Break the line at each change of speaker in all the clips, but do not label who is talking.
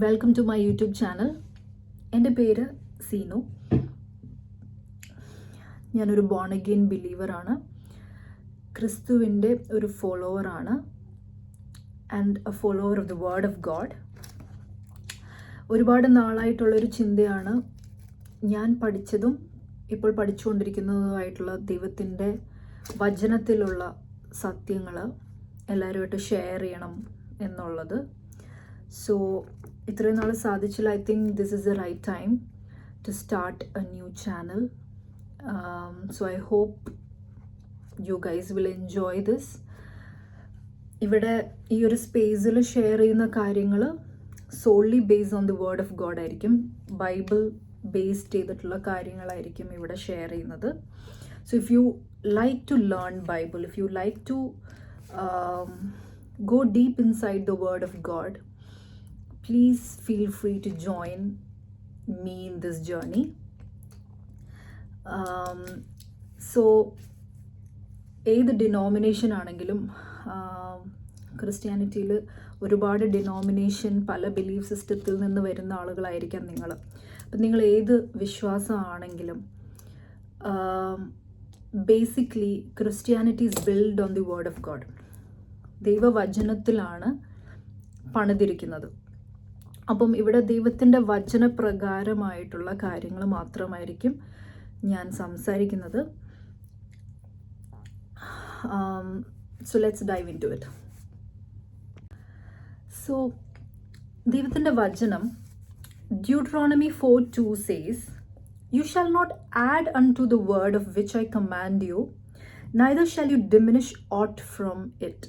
Welcome to my YouTube channel. എൻ്റെ പേര് സീനു. ഞാനൊരു ബോൺ അഗെയിൻ ബിലീവറാണ്, ക്രിസ്തുവിൻ്റെ ഒരു ഫോളോവറാണ് and a follower of the word of God. ഒരുപാട് നാളായിട്ടുള്ളൊരു ചിന്തയാണ് ഞാൻ പഠിച്ചതും ഇപ്പോൾ പഠിച്ചുകൊണ്ടിരിക്കുന്നതുമായിട്ടുള്ള ദൈവത്തിൻ്റെ വചനത്തിലുള്ള സത്യങ്ങൾ എല്ലാവരുമായിട്ട് ഷെയർ ചെയ്യണം എന്നുള്ളത്. സോ ഇത്രയും നാൾ സാധിച്ചില്ല. I think this is the right time to start a new channel. So I hope you guys will enjoy this. ഇവിടെ ഈ ഒരു സ്പേസിൽ ഷെയർ ചെയ്യുന്ന കാര്യങ്ങൾ solely based on the word of God ആയിരിക്കും. ബൈബിൾ ബേസ്ഡ് ചെയ്തിട്ടുള്ള കാര്യങ്ങളായിരിക്കും ഇവിടെ ഷെയർ ചെയ്യുന്നത്. So if you like to learn Bible, if you like to go deep inside the word of God, please feel free to join me in this journey. So ഏത് denomination ആണെങ്കിലും, ക്രിസ്ത്യാനിറ്റിയിൽ ഒരുപാട് denomination, പല belief സിസ്റ്റത്തിൽ നിന്ന് വരുന്ന ആളുകളായിരിക്കാം നിങ്ങൾ. അപ്പം നിങ്ങൾ ഏത് വിശ്വാസമാണെങ്കിലും basically Christianity is build on the word of God. ദൈവവചനത്തിലാണ് പണിതിരിക്കുന്നത്. അപ്പം ഇവിടെ ദൈവത്തിൻ്റെ വചനപ്രകാരമായിട്ടുള്ള കാര്യങ്ങൾ മാത്രമായിരിക്കും ഞാൻ സംസാരിക്കുന്നത്. So let's dive into it. So ദൈവത്തിൻ്റെ വചനം Deuteronomy 4:2 says, "You shall not add unto the word of which I command you, neither shall you diminish aught from it."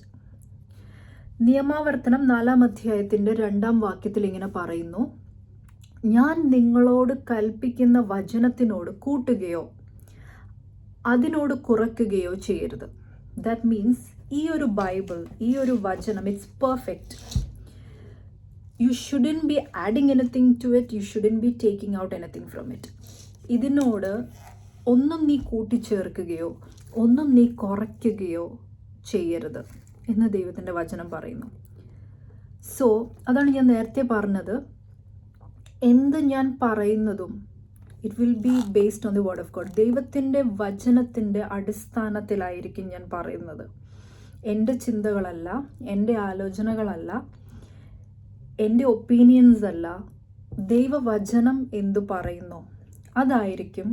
നിയമാവർത്തനം 4-ാം അധ്യായത്തിൻ്റെ 2-ാം വാക്യത്തിൽ ഇങ്ങനെ പറയുന്നു, ഞാൻ നിങ്ങളോട് കൽപ്പിക്കുന്ന വചനത്തിനോട് കൂട്ടുകയോ അതിനോട് കുറയ്ക്കുകയോ ചെയ്യരുത്. ദാറ്റ് മീൻസ് ഈ ഒരു ബൈബിൾ, ഈ ഒരു വചനം, it's perfect. You shouldn't be adding anything to it, you shouldn't be taking out anything from it. ഇതിനോട് ഒന്നും നീ കൂട്ടിച്ചേർക്കുകയോ ഒന്നും നീ കുറയ്ക്കുകയോ ചെയ്യരുത് എന്ന് ദൈവത്തിൻ്റെ വചനം പറയുന്നു. സോ അതാണ് ഞാൻ നേരത്തെ പറഞ്ഞത്, എന്ത് ഞാൻ പറയുന്നതും it will be based on the word of God. ദൈവത്തിൻ്റെ വചനത്തിൻ്റെ അടിസ്ഥാനത്തിലായിരിക്കും ഞാൻ പറയുന്നത്. എൻ്റെ ചിന്തകളല്ല, എൻ്റെ ആലോചനകളല്ല, എൻ്റെ ഒപ്പീനിയൻസ് അല്ല. ദൈവവചനം എന്തു പറയുന്നു അതായിരിക്കും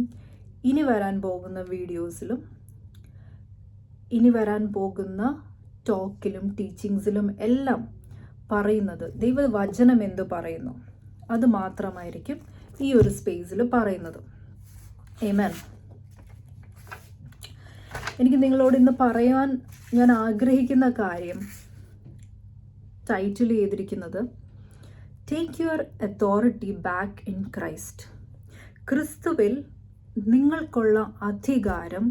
ഇനി വരാൻ പോകുന്ന വീഡിയോസിലും ഇനി വരാൻ പോകുന്ന ടോക്കിലും ടീച്ചിങ്സിലും എല്ലാം പറയുന്നത്. ദൈവവചനം എന്തു പറയുന്നു അത് മാത്രമായിരിക്കും ഈ ഒരു സ്പേസിൽ പറയുന്നത്. ആമേൻ. എനിക്ക് നിങ്ങളോട് ഇന്ന് പറയാൻ ഞാൻ ആഗ്രഹിക്കുന്ന കാര്യം ടൈറ്റിൽ ചെയ്തിരിക്കുന്നത് take your authority back in Christ. ക്രിസ്തുവിൽ നിങ്ങൾക്കുള്ള അധികാരം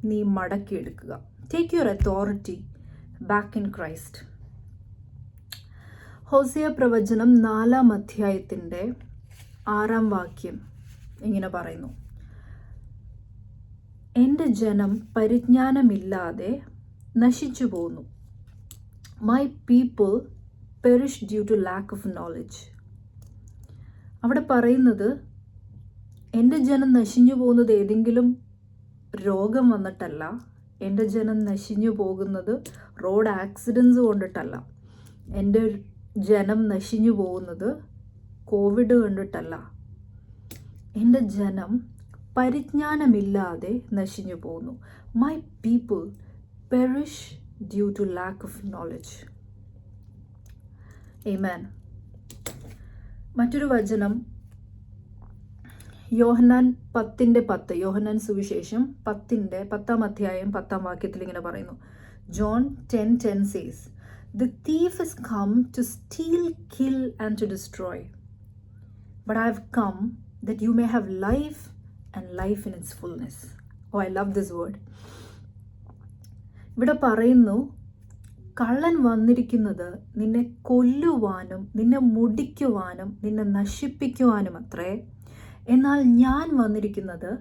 നീ മടക്കിയെടുക്കുക. Take your authority back in Christ. Hosea പ്രവചനം 4-ാം അധ്യായത്തിൻ്റെ 6-ാം വാക്യം ഇങ്ങനെ പറയുന്നു, എൻ്റെ ജനം പരിജ്ഞാനമില്ലാതെ നശിച്ചു പോന്നു. My people perish due to lack of knowledge. അവിടെ പറയുന്നത് എൻ്റെ ജനം നശിഞ്ഞു പോകുന്നത് ഏതെങ്കിലും രോഗം വന്നിട്ടല്ല, എൻ്റെ ജനം നശിഞ്ഞു പോകുന്നത് റോഡ് ആക്സിഡൻസ് കൊണ്ടിട്ടല്ല, എൻ്റെ ജനം നശിഞ്ഞു പോകുന്നത് കോവിഡ് കണ്ടിട്ടല്ല. എൻ്റെ ജനം പരിജ്ഞാനമില്ലാതെ നശിഞ്ഞു പോകുന്നു. My people perish due to lack of knowledge. ആമേൻ. മറ്റൊരു വചനം യോഹന്നാൻ 10:10, യോഹന്നാൻ സുവിശേഷം 10-ാം അധ്യായം 10-ാം വാക്യത്തിൽ ഇങ്ങനെ പറയുന്നു, John 10:10 says, "The thief has come to steal, kill and to destroy. But I have come that you may have life and life in its fullness." Oh, I love this word. ഇവിടെ പറയുന്നു, കള്ളൻ വന്നിരിക്കുന്നത് നിന്നെ കൊല്ലുവാനും നിന്നെ മുടിക്കുവാനും നിന്നെ നശിപ്പിക്കുവാനും അത്രേ. എന്നാൽ ഞാൻ വന്നിരിക്കുന്നത്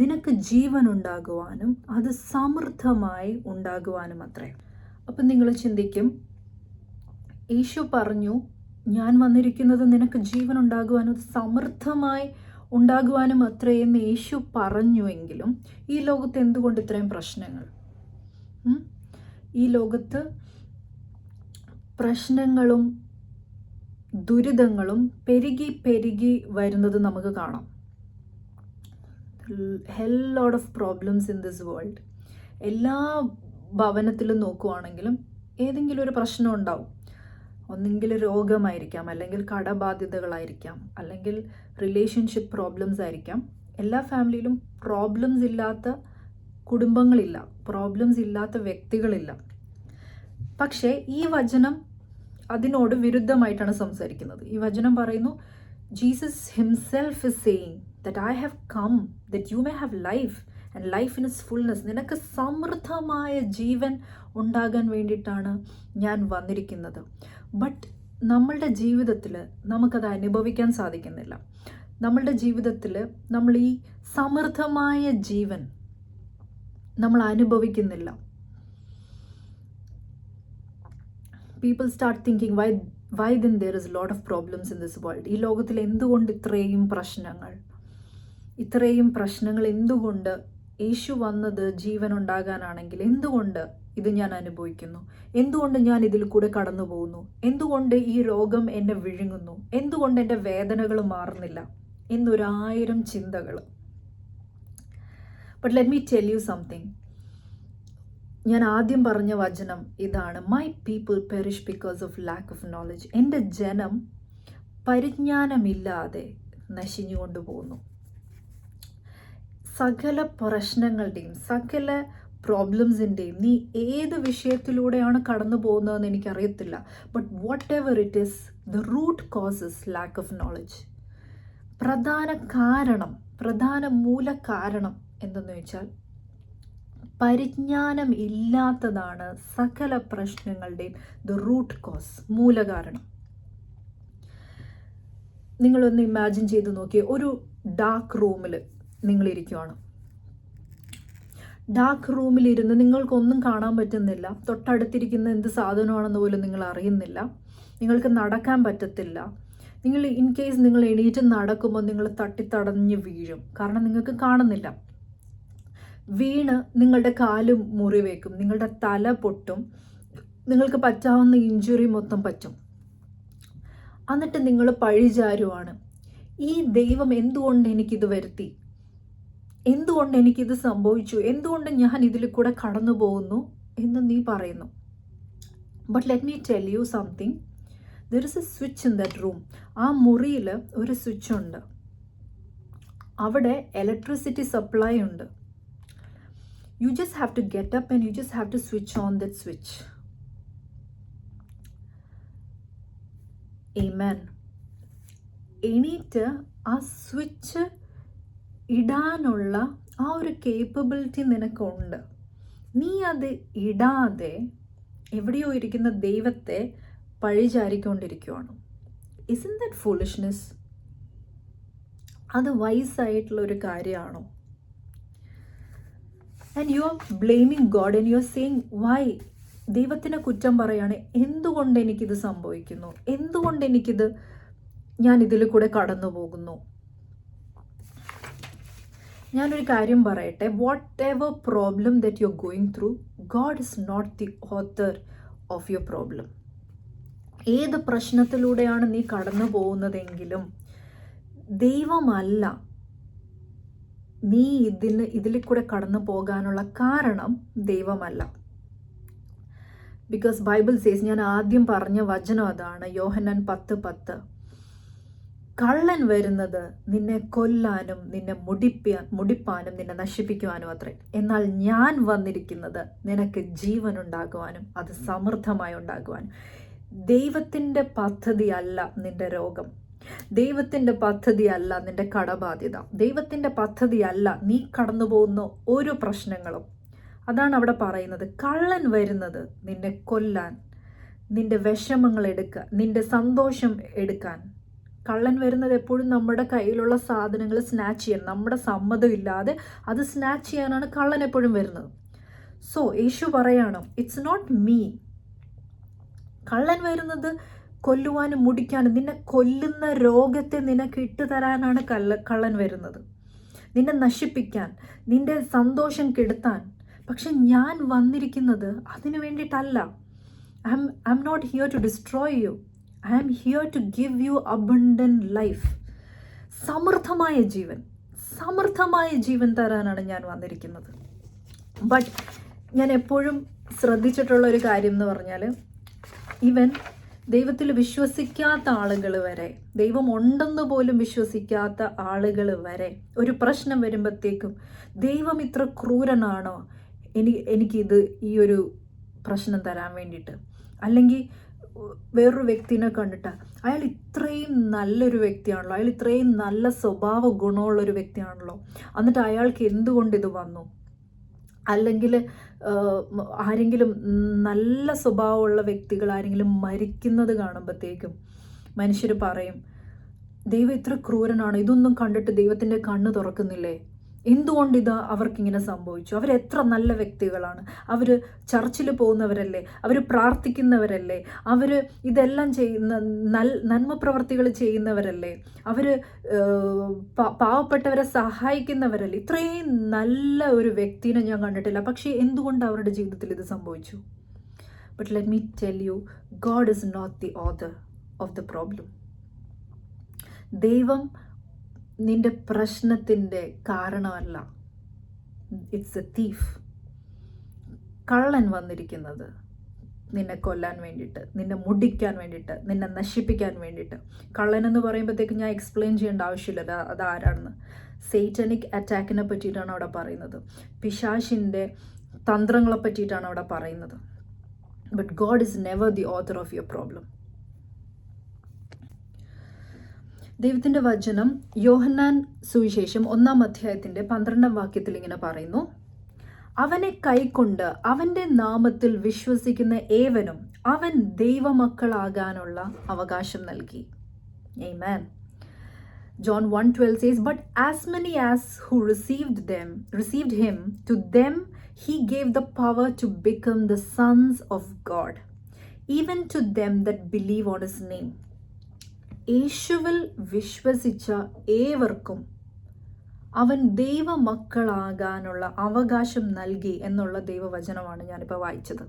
നിനക്ക് ജീവൻ ഉണ്ടാകുവാനും അത് സമൃദ്ധമായി ഉണ്ടാകുവാനും അത്രേ. അപ്പം നിങ്ങൾ ചിന്തിക്കും, യേശു പറഞ്ഞു ഞാൻ വന്നിരിക്കുന്നത് നിനക്ക് ജീവൻ ഉണ്ടാകുവാനും അത് സമൃദ്ധമായി ഉണ്ടാകുവാനും അത്രയെന്ന് യേശു പറഞ്ഞുവെങ്കിലും ഈ ലോകത്ത് എന്തുകൊണ്ട് ഇത്രയും പ്രശ്നങ്ങൾ? ഈ ലോകത്ത് പ്രശ്നങ്ങളും ദുരിതങ്ങളും പെരുകി പെരുകി വരുന്നത് നമുക്ക് കാണാം. Hell lot of problems in this world. എല്ലാ ഭവനത്തിലും നോക്കുവാണെങ്കിലും ഏതെങ്കിലും ഒരു പ്രശ്നം ഉണ്ടാവും. ഒന്നെങ്കിൽ രോഗമായിരിക്കാം, അല്ലെങ്കിൽ കടബാധ്യതകളായിരിക്കാം, അല്ലെങ്കിൽ റിലേഷൻഷിപ്പ് പ്രോബ്ലംസ് ആയിരിക്കാം. എല്ലാ ഫാമിലിയിലും പ്രോബ്ലംസ് ഇല്ലാത്ത കുടുംബങ്ങളില്ല, പ്രോബ്ലംസ് ഇല്ലാത്ത വ്യക്തികളില്ല. പക്ഷേ ഈ വചനം അതിനോട് വിരുദ്ധമായിട്ടാണ് സംസാരിക്കുന്നത്. ഈ വചനം പറയുന്നു, Jesus himself is saying that I have come that you may have life and life in its fullness. നിനക്ക് സമൃദ്ധമായ ജീവൻ ഉണ്ടാകാൻ വേണ്ടിയിട്ടാണ് ഞാൻ വന്നിരിക്കുന്നത്. ബട്ട് നമ്മളുടെ ജീവിതത്തിൽ നമുക്കത് അനുഭവിക്കാൻ സാധിക്കുന്നില്ല. നമ്മളുടെ ജീവിതത്തിൽ നമ്മൾ ഈ സമൃദ്ധമായ ജീവൻ നമ്മൾ അനുഭവിക്കുന്നില്ല. People start thinking, why then there is a lot of problems in this world? ഈ ലോകത്തിൽ എന്തുകൊണ്ട് ഇത്രയും പ്രശ്നങ്ങൾ എന്തുകൊണ്ട്? യേശു വന്നത് ജീവൻ ഉണ്ടാകാനാണെങ്കിൽ എന്തുകൊണ്ട് ഇത് ഞാൻ അനുഭവിക്കുന്നു? എന്തുകൊണ്ട് ഞാൻ ഇതിൽ കൂടെ കടന്നു പോകുന്നു? എന്തുകൊണ്ട് ഈ രോഗം എന്നെ വിഴുങ്ങുന്നു? എന്തുകൊണ്ട് എൻ്റെ വേദനകൾ മാറുന്നില്ല എന്നൊരായിരം ചിന്തകൾ. But let me tell you something. ഞാൻ ആദ്യം പറഞ്ഞ വചനം ഇതാണ്, my people perish because of lakh of knowledge. എൻ്റെ ജനം പരിജ്ഞാനമില്ലാതെ നശിഞ്ഞുകൊണ്ടു പോകുന്നു. സകല പ്രശ്നങ്ങളുടെയും സകല പ്രോബ്ലംസിൻ്റെയും നീ ഏത് വിഷയത്തിലൂടെയാണ് കടന്നു പോകുന്നതെന്ന് എനിക്കറിയത്തില്ല. But whatever it is, the root causes lack of knowledge. പ്രധാന മൂല കാരണം എന്തെന്ന് വെച്ചാൽ പരിജ്ഞാനം ഇല്ലാത്തതാണ് സകല പ്രശ്നങ്ങളുടെയും ദ റൂട്ട് കോസ്, മൂലകാരണം. നിങ്ങളൊന്ന് ഇമാജിൻ ചെയ്ത് നോക്കിയേ, ഒരു ഡാർക്ക് റൂമിൽ നിങ്ങളിരിക്കുവാണ്. ഡാർക്ക് റൂമിലിരുന്ന് നിങ്ങൾക്കൊന്നും കാണാൻ പറ്റുന്നില്ല. തൊട്ടടുത്തിരിക്കുന്ന എന്ത് സാധനമാണെന്ന് പോലും നിങ്ങൾ അറിയുന്നില്ല. നിങ്ങൾക്ക് നടക്കാൻ പറ്റത്തില്ല. നിങ്ങൾ ഇൻ കേസ് നിങ്ങൾ എണീറ്റ് നടക്കുമ്പോൾ നിങ്ങൾ തട്ടിത്തടഞ്ഞ് വീഴും. കാരണം നിങ്ങൾക്ക് കാണുന്നില്ല. വീണ് നിങ്ങളുടെ കാലും മുറിവേക്കും, നിങ്ങളുടെ തല പൊട്ടും, നിങ്ങൾക്ക് പറ്റാവുന്ന ഇഞ്ചുറി മൊത്തം പറ്റും. എന്നിട്ട് നിങ്ങൾ പഴിചാരുവാണ്, ഈ ദൈവം എന്തുകൊണ്ട് എനിക്കിത് വരുത്തി? എന്തുകൊണ്ട് എനിക്കിത് സംഭവിച്ചു? എന്തുകൊണ്ട് ഞാൻ ഇതിൽ കൂടെ കടന്നു പോകുന്നു എന്ന് നീ പറയുന്നു. But let me tell you something. There is A switch in that room. ആ മുറിയിൽ ഒരു സ്വിച്ച് ഉണ്ട്. അവിടെ ഇലക്ട്രിസിറ്റി സപ്ലൈ ഉണ്ട്. You just have to get up and you just have to switch on that switch. Amen. എണീറ്റ് ആ switch ഇടാനുള്ള ആ ഒരു കേപ്പബിലിറ്റി നിനക്കുണ്ട്. നീ അത് ഇടാതെ എവിടെയോ ഇരിക്കുന്ന ദൈവത്തെ പഴിചാരിക്കൊണ്ടിരിക്കുകയാണ്. Isn't that foolishness? അത് വൈസായിട്ടുള്ള ഒരു കാര്യമാണോ? And you are blaming God and you are saying, why? ദൈവത്തിനെ കുറ്റം പറയാണ്. എന്തുകൊണ്ട് എനിക്കിത് സംഭവിക്കുന്നു? എന്തുകൊണ്ട് ഞാൻ ഇതിൽ കൂടെ കടന്നു പോകുന്നു? ഞാനൊരു കാര്യം പറയട്ടെ. Whatever problem that you are going through, God is not the author of your problem. ഏത് പ്രശ്നത്തിലൂടെയാണ് നീ കടന്നു പോകുന്നതെങ്കിലും ദൈവമല്ല നീ ഇതിൽ കൂടെ കടന്നു പോകാനുള്ള കാരണം. ദൈവമല്ല. ബിക്കോസ് ബൈബിൾ സേസ്, ഞാൻ ആദ്യം പറഞ്ഞ വചനം അതാണ്, യോഹന്നാൻ 10:10. കള്ളൻ വരുന്നത് നിന്നെ കൊല്ലാനും നിന്നെ മുടിപ്പാനും നിന്നെ നശിപ്പിക്കുവാനും അത്രേ. എന്നാൽ ഞാൻ വന്നിരിക്കുന്നത് നിനക്ക് ജീവൻ ഉണ്ടാകുവാനും അത് സമൃദ്ധമായി ഉണ്ടാകുവാനും. ദൈവത്തിൻ്റെ പദ്ധതിയല്ല നിന്റെ രോഗം. ദൈവത്തിൻ്റെ പദ്ധതിയല്ല നിന്റെ കടബാധ്യത. ദൈവത്തിൻ്റെ പദ്ധതിയല്ല നീ കടന്നു പോകുന്ന ഓരോ പ്രശ്നങ്ങളും. അതാണ് അവിടെ പറയുന്നത്. കള്ളൻ വരുന്നത് നിന്നെ കൊല്ലാൻ, നിന്റെ വിഷമങ്ങൾ എടുക്കാൻ, നിന്റെ സന്തോഷം എടുക്കാൻ. കള്ളൻ വരുന്നത് എപ്പോഴും നമ്മുടെ കയ്യിലുള്ള സാധനങ്ങൾ സ്നാച്ച് ചെയ്യാൻ, നമ്മുടെ സമ്മതമില്ലാതെ അത് സ്നാച്ച് ചെയ്യാനാണ് കള്ളൻ എപ്പോഴും വരുന്നത്. സോ യേശു പറയാണ്, ഇറ്റ്സ് നോട്ട് മീ. കള്ളൻ വരുന്നത് കൊല്ലുവാനും മുടിക്കാനും, നിന്നെ കൊല്ലുന്ന രോഗത്തെ നിനക്ക് ഇട്ടുതരാനാണ് കള്ളൻ വരുന്നത്, നിന്നെ നശിപ്പിക്കാൻ, നിന്റെ സന്തോഷം കെടുത്താൻ. പക്ഷെ ഞാൻ വന്നിരിക്കുന്നത് അതിനു വേണ്ടിയിട്ടല്ല. I'm not here to destroy you. I am here to give you abundant life. സമൃദ്ധമായ ജീവൻ തരാനാണ് ഞാൻ വന്നിരിക്കുന്നത്. ബട്ട് ഞാൻ എപ്പോഴും ശ്രദ്ധിച്ചിട്ടുള്ള ഒരു കാര്യം എന്ന് പറഞ്ഞാൽ, ഈവൻ ദൈവത്തിൽ വിശ്വസിക്കാത്ത ആളുകൾ വരെ, ദൈവം ഉണ്ടെന്ന് പോലും വിശ്വസിക്കാത്ത ആളുകൾ വരെ ഒരു പ്രശ്നം വരുമ്പോഴത്തേക്കും ദൈവം ഇത്ര ക്രൂരനാണോ എനിക്കിത് ഈ ഒരു പ്രശ്നം തരാൻ വേണ്ടിയിട്ട്, അല്ലെങ്കിൽ വേറൊരു വ്യക്തിനെ കണ്ടിട്ട് അയാൾ ഇത്രയും നല്ലൊരു വ്യക്തിയാണല്ലോ, അയാൾ ഇത്രയും നല്ല സ്വഭാവ ഗുണമുള്ളൊരു വ്യക്തിയാണല്ലോ, എന്നിട്ട് അയാൾക്ക് എന്തുകൊണ്ട് ഇത് വന്നു? അല്ലെങ്കിൽ ആരെങ്കിലും നല്ല സ്വഭാവമുള്ള വ്യക്തികൾ ആരെങ്കിലും മരിക്കുന്നത് കാണുമ്പോഴത്തേക്കും മനുഷ്യർ പറയും, ദൈവം ഇത്ര ക്രൂരനാണ്, ഇതൊന്നും കണ്ടിട്ട് ദൈവത്തിൻ്റെ കണ്ണ് തുറക്കുന്നില്ലേ? എന്തുകൊണ്ട് ഇത് അവർക്കിങ്ങനെ സംഭവിച്ചു? അവരെത്ര നല്ല വ്യക്തികളാണ്, അവർ ചർച്ചിൽ പോകുന്നവരല്ലേ, അവർ പ്രാർത്ഥിക്കുന്നവരല്ലേ, അവർ ഇതെല്ലാം ചെയ്യുന്ന നന്മ പ്രവർത്തികൾ ചെയ്യുന്നവരല്ലേ, അവർ പാവപ്പെട്ടവരെ സഹായിക്കുന്നവരല്ലേ. ഇത്രയും നല്ല ഒരു വ്യക്തിനെ ഞാൻ കണ്ടിട്ടില്ല. പക്ഷേ എന്തുകൊണ്ട് അവരുടെ ജീവിതത്തിൽ ഇത് സംഭവിച്ചു? But let me tell you, God is not the author of the problem. ദൈവം നിന്റെ പ്രശ്നത്തിൻ്റെ കാരണമല്ല. It's a thief. കള്ളൻ വന്നിരിക്കുന്നത് നിന്നെ കൊല്ലാൻ വേണ്ടിയിട്ട്, നിന്നെ മുടിക്കാൻ വേണ്ടിയിട്ട്, നിന്നെ നശിപ്പിക്കാൻ വേണ്ടിയിട്ട്. കള്ളൻ എന്ന് പറയുമ്പോഴത്തേക്ക് ഞാൻ എക്സ്പ്ലെയിൻ ചെയ്യേണ്ട ആവശ്യമില്ല അതാരാണെന്ന്. സേറ്റനിക് അറ്റാക്കിനെ പറ്റിയിട്ടാണ് അവിടെ പറയുന്നത്, പിശാചിൻ്റെ തന്ത്രങ്ങളെ പറ്റിയിട്ടാണ് അവിടെ പറയുന്നത്. But God is never the author of your problem. ദൈവത്തിൻ്റെ വചനം യോഹന്നാൻ സുവിശേഷം 1-ാം അധ്യായത്തിൻ്റെ 12-ാം വാക്യത്തിൽ ഇങ്ങനെ പറയുന്നു, അവനെ കൈക്കൊണ്ട് അവൻ്റെ നാമത്തിൽ വിശ്വസിക്കുന്ന ഏവനും അവൻ ദൈവമക്കളാകാനുള്ള അവകാശം നൽകി. Amen. John 1:12 says, but as many as who received him, to them he gave the power to become the sons of God, even to them that believe on his name. യേശുവിൽ വിശ്വസിച്ച ഏവർക്കും അവൻ ദൈവമക്കളാകാനുള്ള അവകാശം നൽകി എന്നുള്ള ദൈവവചനമാണ് ഞാനിപ്പോൾ വായിച്ചത്.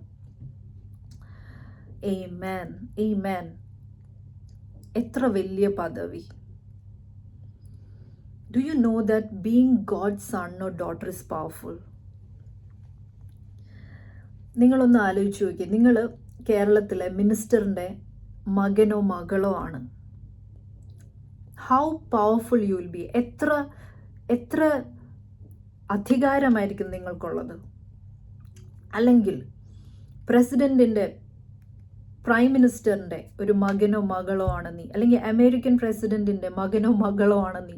ആമേൻ, ആമേൻ. എത്ര വലിയ പദവി. Do you know that being God's son or daughter is powerful? നിങ്ങളൊന്ന് ആലോചിച്ച് നോക്കി, നിങ്ങൾ കേരളത്തിലെ മിനിസ്റ്ററിൻ്റെ മകനോ മകളോ ആണ്. How powerful you will be. എത്ര അധികാരമായിരിക്കും നിങ്ങൾക്കുള്ളത്. അല്ലെങ്കിൽ പ്രസിഡൻറ്റിൻ്റെ, പ്രൈം മിനിസ്റ്ററിൻ്റെ ഒരു മകനോ മകളോ ആണ് നീ, അല്ലെങ്കിൽ അമേരിക്കൻ പ്രസിഡൻറ്റിൻ്റെ മകനോ മകളോ ആണ് നീ.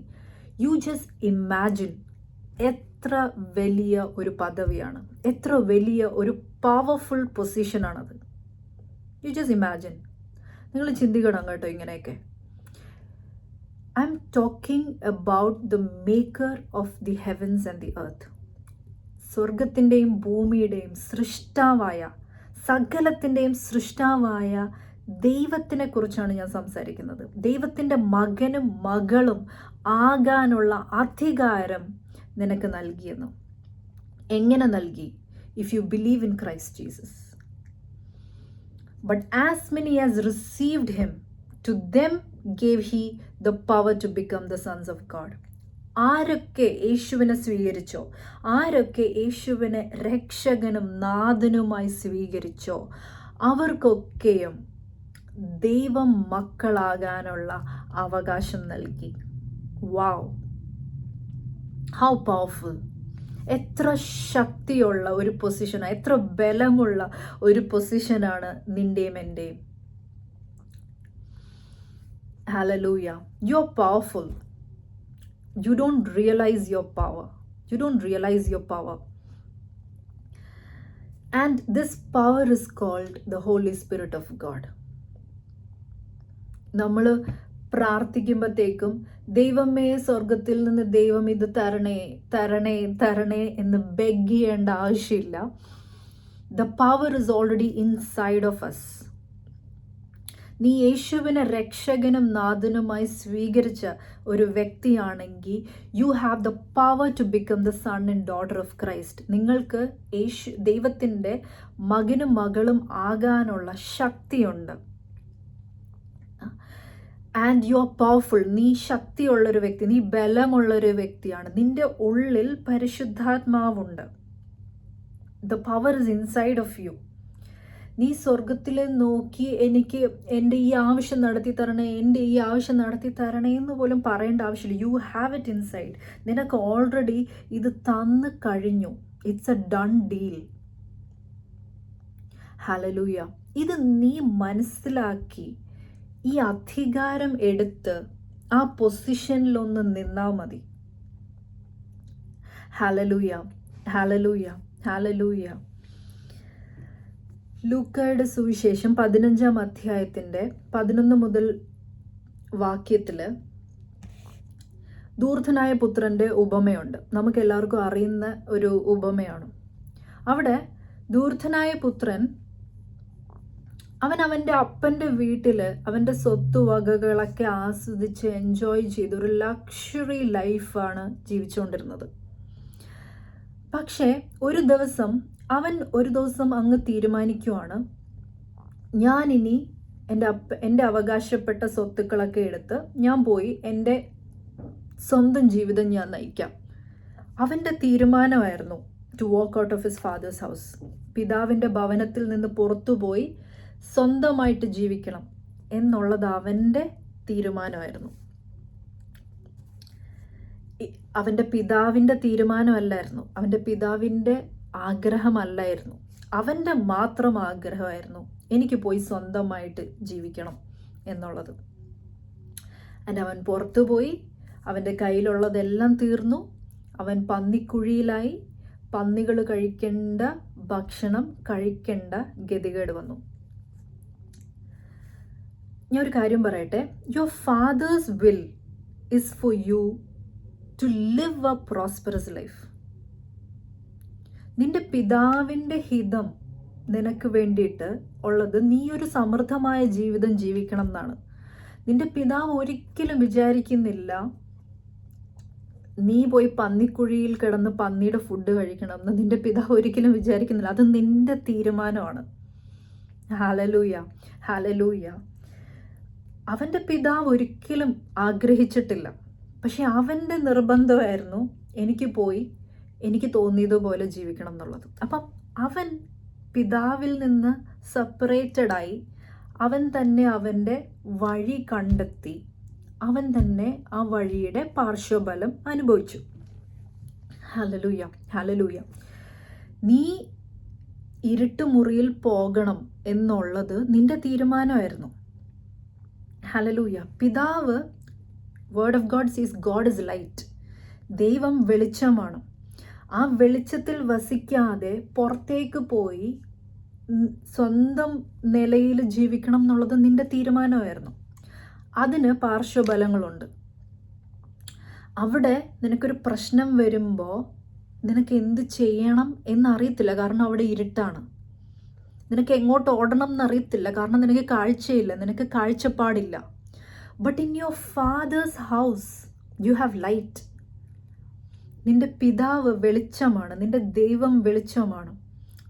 യു ജസ്റ്റ് ഇമാജിൻ എത്ര വലിയ ഒരു പദവിയാണ്, എത്ര വലിയ ഒരു പവർഫുൾ പൊസിഷനാണത്. You just imagine. നിങ്ങൾ ചിന്തിക്കണം കേട്ടോ ഇങ്ങനെയൊക്കെ. I'm talking about the maker of the heavens and the earth. സ്വർഗത്തിൻ്റെയും ഭൂമിയുടെയും സൃഷ്ടാവായ, സകലത്തിൻ്റെയും സൃഷ്ടാവായ ദൈവത്തിനെ കുറിച്ചാണ് ഞാൻ സംസാരിക്കുന്നത്. ദൈവത്തിൻ്റെ മകനും മകളും ആകാനുള്ള അധികാരം നിനക്ക് നൽകിയെന്നു. എങ്ങനെ നൽകി? If you believe in Christ Jesus. But as many as received him, to them gave he the power to become the sons of God. ആരൊക്കെ യേശുവിനെ സ്വീകരിച്ചോ, ആരൊക്കെ യേശുവിനെ രക്ഷകനും നാഥനുമായി സ്വീകരിച്ചോ, അവർക്കൊക്കെയും ദൈവം മക്കളാകാനുള്ള അവകാശം നൽകി. വാവ്, ഹൗ പവർഫുൾ. എത്ര ശക്തിയുള്ള ഒരു പൊസിഷനാണ്, എത്ര ബലമുള്ള ഒരു പൊസിഷനാണ് നിൻ്റെയും എൻ്റെയും. Hallelujah. You're powerful. You don't realize your power. You don't realize your power. And this power is called the Holy Spirit of God. നമ്മൾ പ്രാർത്ഥിക്കുമ്പോഴത്തേക്കും ദൈവമേ സ്വർഗത്തിൽ നിന്ന് ദൈവം ഇത് തരണേ തരണേ തരണേ എന്ന് ബെഗ് ചെയ്യേണ്ട ആവശ്യമില്ല. The power is already inside of us. നീ യേശുവിനെ രക്ഷകനും നാഥനുമായി സ്വീകരിച്ച ഒരു വ്യക്തിയാണെങ്കിൽ you have the power to become the son and daughter of Christ. നിങ്ങൾക്ക് ദൈവത്തിൻ്റെ മകനും മകളും ആകാനുള്ള ശക്തിയുണ്ട്. And you are powerful. നീ ശക്തിയുള്ളൊരു വ്യക്തി, നീ ബലമുള്ളൊരു വ്യക്തിയാണ്. നിന്റെ ഉള്ളിൽ പരിശുദ്ധാത്മാവുണ്ട്. The power is inside of you. നീ സ്വർഗത്തിൽ നോക്കി എനിക്ക് എൻ്റെ ഈ ആവശ്യം നടത്തി തരണേ, എൻ്റെ ഈ ആവശ്യം നടത്തി തരണേ എന്ന് പോലും പറയേണ്ട ആവശ്യമില്ല. You have it inside. നിനക്ക് ഓൾറെഡി ഇത് തന്നു കഴിഞ്ഞു. It's A done deal. Hallelujah. ഇത് നീ മനസ്സിലാക്കി ഈ അധികാരം എടുത്ത് ആ പൊസിഷനിലൊന്ന് നിന്നാൽ മതി. Hallelujah, hallelujah, hallelujah. ലൂക്കായുടെ സുവിശേഷം 15-ാം അധ്യായത്തിൻ്റെ 11 മുതൽ വാക്യത്തിൽ ധൂർത്തനായ പുത്രൻ്റെ ഉപമയുണ്ട്. നമുക്ക് എല്ലാവർക്കും അറിയുന്ന ഒരു ഉപമയാണ്. അവിടെ ധൂർത്തനായ പുത്രൻ അവൻ്റെ അപ്പൻ്റെ വീട്ടിൽ അവൻ്റെ സ്വത്തുവകകളൊക്കെ ആസ്വദിച്ച് എൻജോയ് ചെയ്ത് ഒരു ലക്ഷറി ലൈഫാണ് ജീവിച്ചുകൊണ്ടിരുന്നത്. പക്ഷേ ഒരു ദിവസം അങ്ങ് തീരുമാനിക്കുവാണ്, ഞാനിനി എൻ്റെ അവകാശപ്പെട്ട സ്വത്തുക്കളൊക്കെ എടുത്ത് ഞാൻ പോയി എൻ്റെ സ്വന്തം ജീവിതം ഞാൻ നയിക്കാം. അവൻ്റെ തീരുമാനമായിരുന്നു to walk out of his father's house. പിതാവിൻ്റെ ഭവനത്തിൽ നിന്ന് പുറത്തുപോയി സ്വന്തമായിട്ട് ജീവിക്കണം എന്നുള്ളത് അവൻ്റെ തീരുമാനമായിരുന്നു. അവൻ്റെ പിതാവിൻ്റെ തീരുമാനമല്ലായിരുന്നു, അവൻ്റെ പിതാവിൻ്റെ ആഗ്രഹമല്ലായിരുന്നു, അവൻ്റെ മാത്രം ആഗ്രഹമായിരുന്നു എനിക്ക് പോയി സ്വന്തമായിട്ട് ജീവിക്കണം എന്നുള്ളത്. അവൻ പുറത്തുപോയി, അവൻ്റെ കയ്യിലുള്ളതെല്ലാം തീർന്നു. അവൻ പന്നിക്കുഴിയിലായി. പന്നികൾ കഴിക്കേണ്ട ഭക്ഷണം കഴിക്കേണ്ട ഗതികേട് വന്നു. ഞാൻ ഒരു കാര്യം പറയട്ടെ. Your father's will is for you to live a prosperous life. നിന്റെ പിതാവിൻ്റെ ഹിതം നിനക്ക് വേണ്ടിയിട്ട് ഉള്ളത് നീ ഒരു സമൃദ്ധമായ ജീവിതം ജീവിക്കണം എന്നാണ്. നിന്റെ പിതാവ് ഒരിക്കലും വിചാരിക്കുന്നില്ല നീ പോയി പന്നിക്കുഴിയിൽ കിടന്ന് പന്നിയുടെ ഫുഡ് കഴിക്കണം എന്ന്. നിന്റെ പിതാവ് ഒരിക്കലും വിചാരിക്കുന്നില്ല. അത് നിന്റെ തീരുമാനമാണ്. Hallelujah, hallelujah. അവൻ്റെ പിതാവ് ഒരിക്കലും ആഗ്രഹിച്ചിട്ടില്ല. പക്ഷെ അവൻ്റെ നിർബന്ധമായിരുന്നു എനിക്ക് തോന്നിയതുപോലെ ജീവിക്കണം എന്നുള്ളത്. അപ്പം അവൻ പിതാവിൽ നിന്ന് സെപ്പറേറ്റഡായി അവൻ തന്നെ അവൻ്റെ വഴി കണ്ടെത്തി. അവൻ തന്നെ ആ വഴിയുടെ പാർശ്വഫലം അനുഭവിച്ചു. Hallelujah, hallelujah. നീ ഇരുട്ടുമുറിയിൽ പോകണം എന്നുള്ളത് നിന്റെ തീരുമാനമായിരുന്നു. ഹല്ലേലൂയ. പിതാവ്, വേർഡ് ഓഫ് ഗോഡ് സീസ് ഗോഡ് ഇസ് ലൈറ്റ്. ദൈവം വെളിച്ചമാണ്. ആ വെളിച്ചത്തിൽ വസിക്കാതെ പുറത്തേക്ക് പോയി സ്വന്തം നിലയിൽ ജീവിക്കണം എന്നുള്ളത് നിന്റെ തീരുമാനമായിരുന്നു. അതിന് പാർശ്വഫലങ്ങളുണ്ട്. അവിടെ നിനക്കൊരു പ്രശ്നം വരുമ്പോൾ നിനക്ക് എന്ത് ചെയ്യണം എന്നറിയത്തില്ല, കാരണം അവിടെ ഇരുട്ടാണ്. നിനക്ക് എങ്ങോട്ട് ഓടണം എന്നറിയത്തില്ല, കാരണം നിനക്ക് കാഴ്ചയില്ല, നിനക്ക് കാഴ്ചപ്പാടില്ല. But in your father's house you have light. നിന്റെ പിതാവ് വെളിച്ചമാണ്, നിന്റെ ദൈവം വെളിച്ചമാണ്.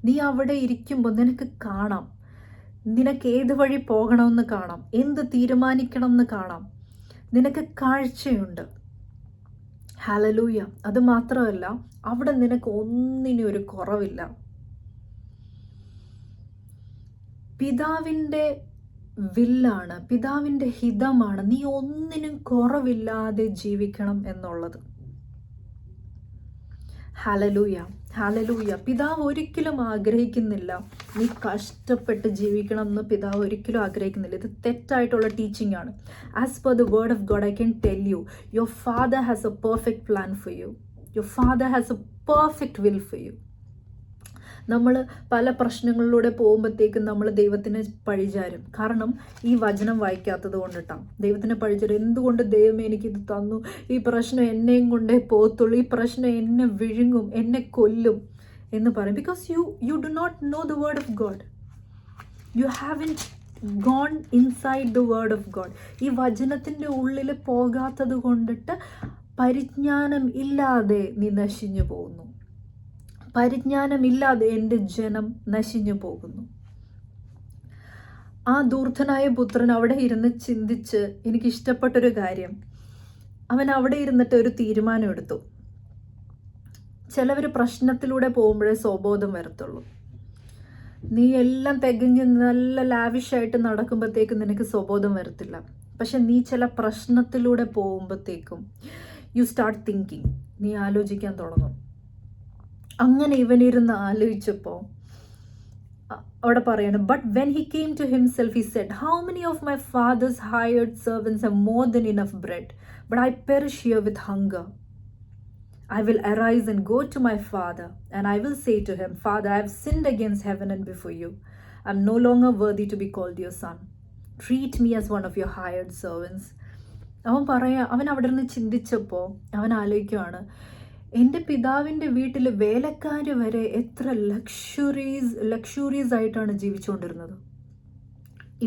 നീ അവിടെ ഇരിക്കുമ്പോൾ നിനക്ക് കാണാം, നിനക്ക് ഏത് വഴി പോകണമെന്ന് കാണാം, എന്ത് തീരുമാനിക്കണം എന്ന് കാണാം. നിനക്ക് കാഴ്ചയുണ്ട്. ഹല്ലേലൂയ. അത് മാത്രമല്ല, അവിടെ നിനക്ക് ഒന്നിനും ഒരു കുറവില്ല. പിതാവിൻ്റെ വില്ലാണ്, പിതാവിൻ്റെ ഹിതമാണ് നീ ഒന്നിനും കുറവില്ലാതെ ജീവിക്കണം എന്നുള്ളത്. Hallelujah, hallelujah. പിതാവ് ഒരിക്കലും ആഗ്രഹിക്കുന്നില്ല നീ കഷ്ടപ്പെട്ട് ജീവിക്കണം എന്ന്. പിതാവ് ഒരിക്കലും ആഗ്രഹിക്കുന്നില്ല. ഇത് തെറ്റായിട്ടുള്ള ടീച്ചിങ് ആണ്. As per the word of God I can tell you, your father has A perfect plan for you. Your father has A perfect will for you. നമ്മൾ പല പ്രശ്നങ്ങളിലൂടെ പോകുമ്പോഴത്തേക്കും നമ്മൾ ദൈവത്തിനെ പഴിചാരും. കാരണം ഈ വചനം വായിക്കാത്തത് കൊണ്ടിട്ടാണ് ദൈവത്തിനെ പഴിചാരും. എന്തുകൊണ്ട് ദൈവം എനിക്കിത് തന്നു? ഈ പ്രശ്നം എന്നെയും കൊണ്ടേ പോകത്തുള്ളൂ, ഈ പ്രശ്നം എന്നെ വിഴുങ്ങും, എന്നെ കൊല്ലും എന്ന് പറയും. Because you do not know the word of God. You haven't gone inside the word of God. ഈ വചനത്തിൻ്റെ ഉള്ളിൽ പോകാത്തത് കൊണ്ടിട്ട് പരിജ്ഞാനം ഇല്ലാതെ നീ നശിഞ്ഞു പോകുന്നു. പരിജ്ഞാനമില്ലാതെ എൻ്റെ ജനം നശിഞ്ഞു പോകുന്നു. ആ ധൂർത്തനായ പുത്രൻ അവിടെ ഇരുന്ന് ചിന്തിച്ച്, എനിക്കിഷ്ടപ്പെട്ടൊരു കാര്യം, അവൻ അവിടെ ഇരുന്നിട്ട് ഒരു തീരുമാനം എടുത്തു. ചിലവർ പ്രശ്നത്തിലൂടെ പോകുമ്പോഴേ സ്വബോധം വരത്തുള്ളൂ. നീ എല്ലാം തികഞ്ഞ് നല്ല ലാവിഷായിട്ട് നടക്കുമ്പോഴത്തേക്കും നിനക്ക് സ്വബോധം വരത്തില്ല. പക്ഷെ നീ ചില പ്രശ്നത്തിലൂടെ പോകുമ്പോഴത്തേക്കും യു സ്റ്റാർട്ട് തിങ്കിങ്, നീ ആലോചിക്കാൻ തുടങ്ങും. അങ്ങനെ ഇവനിരുന്ന് ആലോചിച്ചപ്പോൾ അവിടെ പറയണം, but when he came to himself he said, how many of my father's hired servants have more than enough bread, but I perish here with hunger. I will arise and go to my father, and I will say to him, Father, I have sinned against heaven and before you. I am no longer worthy to be called your son. Treat me as one of your hired servants. അവൻ അവിടെ നിന്ന് ചിന്തിച്ചപ്പോൾ അവൻ ആലോചിക്കുവാണ്, എൻ്റെ പിതാവിൻ്റെ വീട്ടിൽ വേലക്കാർ വരെ എത്ര ലക്ഷറീസ് ആയിട്ടാണ് ജീവിച്ചുകൊണ്ടിരുന്നത്.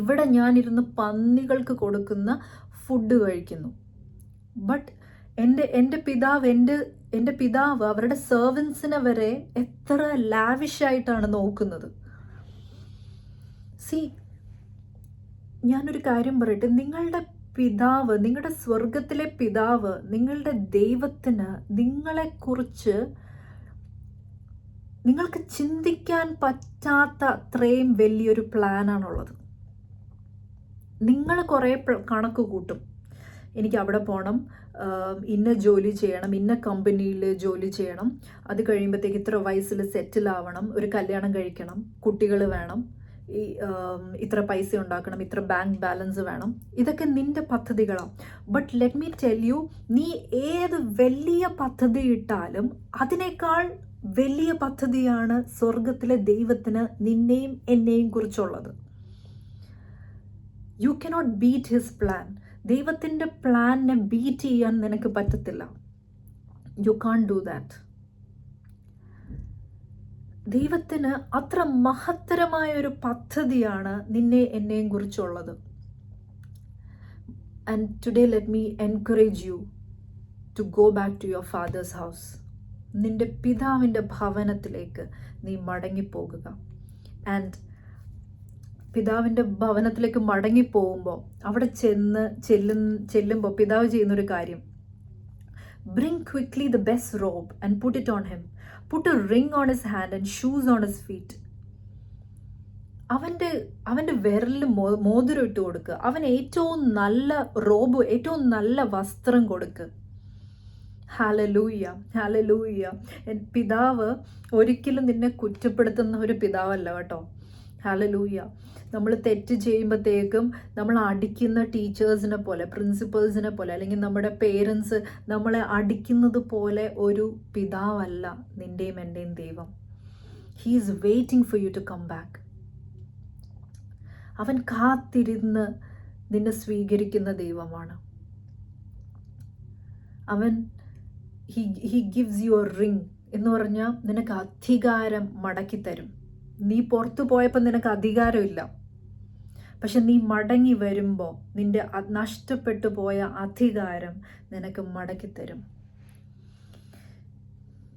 ഇവിടെ ഞാനിരുന്ന് പന്നികൾക്ക് കൊടുക്കുന്ന ഫുഡ് കഴിക്കുന്നു. ബട്ട് എൻ്റെ പിതാവ് അവരുടെ സെർവൻസിനെ വരെ എത്ര ലാവിഷായിട്ടാണ് നോക്കുന്നത്. സി, ഞാനൊരു കാര്യം പറയട്ടെ, നിങ്ങളുടെ പിതാവ്, നിങ്ങളുടെ സ്വർഗത്തിലെ പിതാവ്, നിങ്ങളുടെ ദൈവത്തിന് നിങ്ങളെക്കുറിച്ച് നിങ്ങൾക്ക് ചിന്തിക്കാൻ പറ്റാത്ത അത്രയും വലിയൊരു പ്ലാനാണുള്ളത്. നിങ്ങൾ കുറേ കണക്ക് കൂട്ടും, എനിക്ക് അവിടെ പോകണം, ഇന്ന ജോലി ചെയ്യണം, ഇന്ന കമ്പനിയിൽ ജോലി ചെയ്യണം, അത് കഴിയുമ്പോഴത്തേക്ക് ഇത്ര വയസ്സിൽ സെറ്റിൽ ആവണം, ഒരു കല്യാണം കഴിക്കണം, കുട്ടികൾ വേണം, ഇത്ര പൈസ ഉണ്ടാക്കണം, ഇത്ര ബാങ്ക് ബാലൻസ് വേണം. ഇതൊക്കെ നിന്റെ പദ്ധതികളാണ്. But let me tell U, നീ ഏത് വലിയ പദ്ധതി ഇട്ടാലും അതിനേക്കാൾ വലിയ പദ്ധതിയാണ് സ്വർഗത്തിലെ ദൈവത്തിന് നിന്നെയും എന്നെയും കുറിച്ചുള്ളത്. You cannot beat his plan. ദൈവത്തിൻ്റെ പ്ലാനിനെ ബീറ്റ് ചെയ്യാൻ നിനക്ക് പറ്റത്തില്ല. You can't do that. ദൈവത്തിന് അത്ര മഹത്തരമായ ഒരു പദ്ധതിയാണ് നിന്നെ എന്നെയും കുറിച്ചുള്ളത്. And today let me encourage you to go back to your father's house. നിന്റെ പിതാവിൻ്റെ ഭവനത്തിലേക്ക് നീ മടങ്ങിപ്പോകുക. ആൻഡ് പിതാവിൻ്റെ ഭവനത്തിലേക്ക് മടങ്ങിപ്പോകുമ്പോൾ അവിടെ ചെല്ലുമ്പോൾ പിതാവ് ചെയ്യുന്നൊരു കാര്യം, bring quickly the best Rob and put it on him, put a ring on his hand and shoes on his feet. അവൻ്റെ വിരലിൽ മോതിരം ഇട്ട് കൊടുക്കുക. അവൻ ഏറ്റവും നല്ല റോബ്, ഏറ്റവും നല്ല വസ്ത്രം കൊടുക്കുക. Hallelujah, hallelujah. പിതാവ് ഒരിക്കലും നിന്നെ കുറ്റപ്പെടുത്തുന്ന ഒരു പിതാവല്ല കേട്ടോ. ഹല്ലേലൂയ. നമ്മൾ തെറ്റ് ചെയ്യുമ്പോഴത്തേക്കും നമ്മൾ അടിക്കുന്ന ടീച്ചേഴ്സിനെ പോലെ, പ്രിൻസിപ്പൽസിനെ പോലെ, അല്ലെങ്കിൽ നമ്മുടെ പേരൻസ് നമ്മളെ അടിക്കുന്നത് പോലെ ഒരു പിതാവല്ല നിൻ്റെയും എൻ്റെയും ദൈവം. He is waiting for you to come back. അവൻ കാത്തിരുന്ന് നിന്നെ സ്വീകരിക്കുന്ന ദൈവമാണ്. അവൻ he gives you a ring എന്ന് പറഞ്ഞാൽ നിനക്ക് അധികാരം മടക്കി തരും. നീ പുറത്തു പോയപ്പോൾ നിനക്ക് അധികാരമില്ല, പക്ഷെ നീ മടങ്ങി വരുമ്പോൾ നിന്റെ നഷ്ടപ്പെട്ടു പോയ അധികാരം നിനക്ക് മടക്കിത്തരും.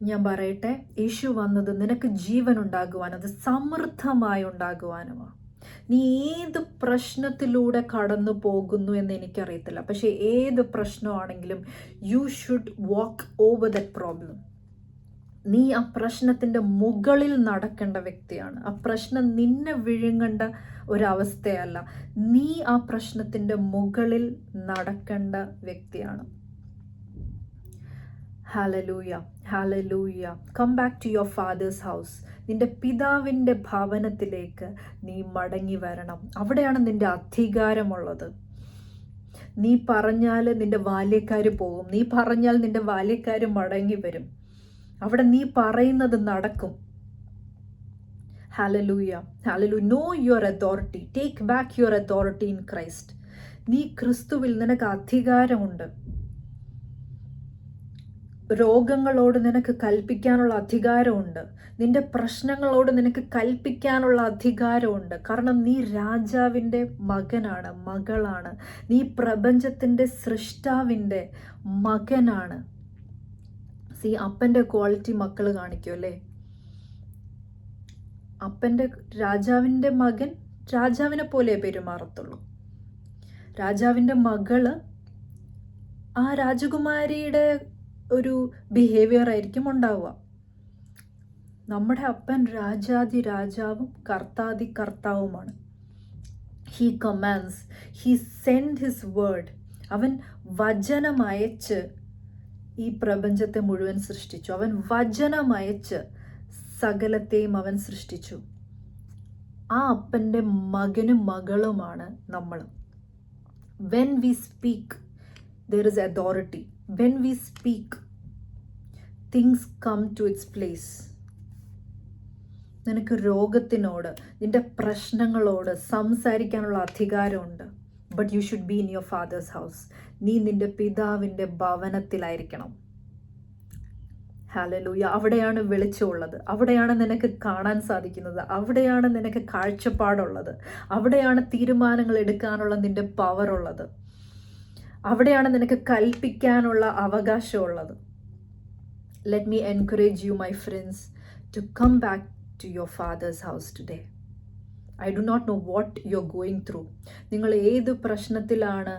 ഞാൻ പറയട്ടെ, യേശു വന്നത് നിനക്ക് ജീവൻ ഉണ്ടാകുവാൻ, അത് സമൃദ്ധമായി ഉണ്ടാകുവാനുമാണ്. നീ ഏത് പ്രശ്നത്തിലൂടെ കടന്നു പോകുന്നു എന്ന് എനിക്കറിയത്തില്ല, പക്ഷേ ഏത് പ്രശ്നമാണെങ്കിലും you should walk over that problem. നീ ആ പ്രശ്നത്തിൻ്റെ മുകളിൽ നടക്കേണ്ട വ്യക്തിയാണ്. ആ പ്രശ്നം നിന്നെ വിഴുങ്ങേണ്ട ഒരവസ്ഥയല്ല. നീ ആ പ്രശ്നത്തിൻ്റെ മുകളിൽ നടക്കേണ്ട വ്യക്തിയാണ്. Hallelujah, hallelujah. Come back to your father's house. നിന്റെ പിതാവിൻ്റെ ഭവനത്തിലേക്ക് നീ മടങ്ങി വരണം. അവിടെയാണ് നിന്റെ അധികാരമുള്ളത്. നീ പറഞ്ഞാൽ നിന്റെ ബാല്യക്കാർ പോകും. നീ പറഞ്ഞാൽ നിന്റെ ബാല്യക്കാർ മടങ്ങി വരും. അവിടെ നീ പറയുന്നത് നടക്കും. Hallelujah, hallelujah. No your authority. Take back your authority in Christ. നീ ക്രിസ്തുവിൽ, നിനക്ക് അധികാരമുണ്ട്. രോഗങ്ങളോട് നിനക്ക് കൽപ്പിക്കാനുള്ള അധികാരമുണ്ട്. നിന്റെ പ്രശ്നങ്ങളോട് നിനക്ക് കൽപ്പിക്കാനുള്ള അധികാരമുണ്ട്. കാരണം നീ രാജാവിൻ്റെ മകനാണ്, മകളാണ്. നീ പ്രപഞ്ചത്തിൻ്റെ സൃഷ്ടാവിൻ്റെ മകനാണ്. അപ്പൻ്റെ ക്വാളിറ്റി മക്കൾ കാണിക്കും അല്ലേ? രാജാവിൻ്റെ മകൻ രാജാവിനെ പോലെ പെരുമാറത്തുള്ളൂ. രാജാവിൻ്റെ മകള് ആ രാജകുമാരിയുടെ ഒരു ബിഹേവിയർ ആയിരിക്കും ഉണ്ടാവുക. നമ്മുടെ അപ്പൻ രാജാതി രാജാവും കർത്താതി കർത്താവുമാണ്. He commands, he send his word. അവൻ വചനമയച്ച് ഈ പ്രപഞ്ചത്തെ മുഴുവൻ സൃഷ്ടിച്ചു. അവൻ വചനമയച്ച് സകലത്തെയും അവൻ സൃഷ്ടിച്ചു. ആ അപ്പൻ്റെ മകനും മകളുമാണ് നമ്മൾ. When we speak, there is authority. When we speak, things come to its place. നിനക്ക് രോഗത്തിനോട്, നിന്റെ പ്രശ്നങ്ങളോട് സംസാരിക്കാനുള്ള അധികാരമുണ്ട്. But you should be in your father's house. നീ നിന്റെ പിതാവിൻ്റെ ഭവനത്തിലായിരിക്കണം. ഹല്ലേലൂയ. അവിടെയാണ് വെളിച്ചമുള്ളത്, അവിടെയാണ് നിനക്ക് കാണാൻ സാധിക്കുന്നത്, അവിടെയാണ് നിനക്ക് കാഴ്ചപ്പാടുള്ളത്, അവിടെയാണ് തീരുമാനങ്ങൾ എടുക്കാനുള്ള നിന്റെ പവർ ഉള്ളത്, അവിടെയാണ് നിനക്ക് കൽപ്പിക്കാനുള്ള അവകാശമുള്ളത്. Let me encourage you my friends to come back to your father's house today. I do not know what you are going through. നിങ്ങൾ ഏത് പ്രശ്നത്തിലാണ്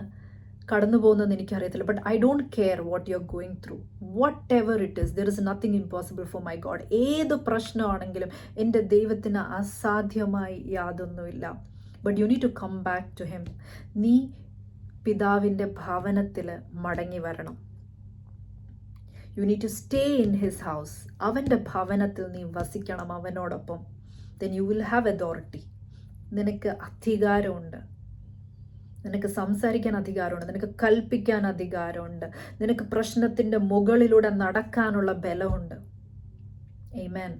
കടന്നു പോകുന്നതെന്ന് എനിക്കറിയത്തില്ല. But I don't care what you are going through. Whatever it is, there is nothing impossible for my God. ഏത് പ്രശ്നമാണെങ്കിലും എൻ്റെ ദൈവത്തിന് അസാധ്യമായി യാതൊന്നുമില്ല. But you need to come back to him. നീ പിതാവിൻ്റെ ഭവനത്തിൽ മടങ്ങി വരണം. You need to stay in his house. അവൻ്റെ ഭവനത്തിൽ നീ വസിക്കണം അവനോടൊപ്പം. Then you will have authority. നിനക്ക് അധികാരമുണ്ട്, നിനക്ക് സംസാരിക്കാൻ അധികാരമുണ്ട്, നിനക്ക് കൽപ്പിക്കാൻ അധികാരമുണ്ട്, നിനക്ക് പ്രശ്നത്തിൻ്റെ മുകളിലൂടെ നടക്കാനുള്ള ബലമുണ്ട്. ആമേൻ.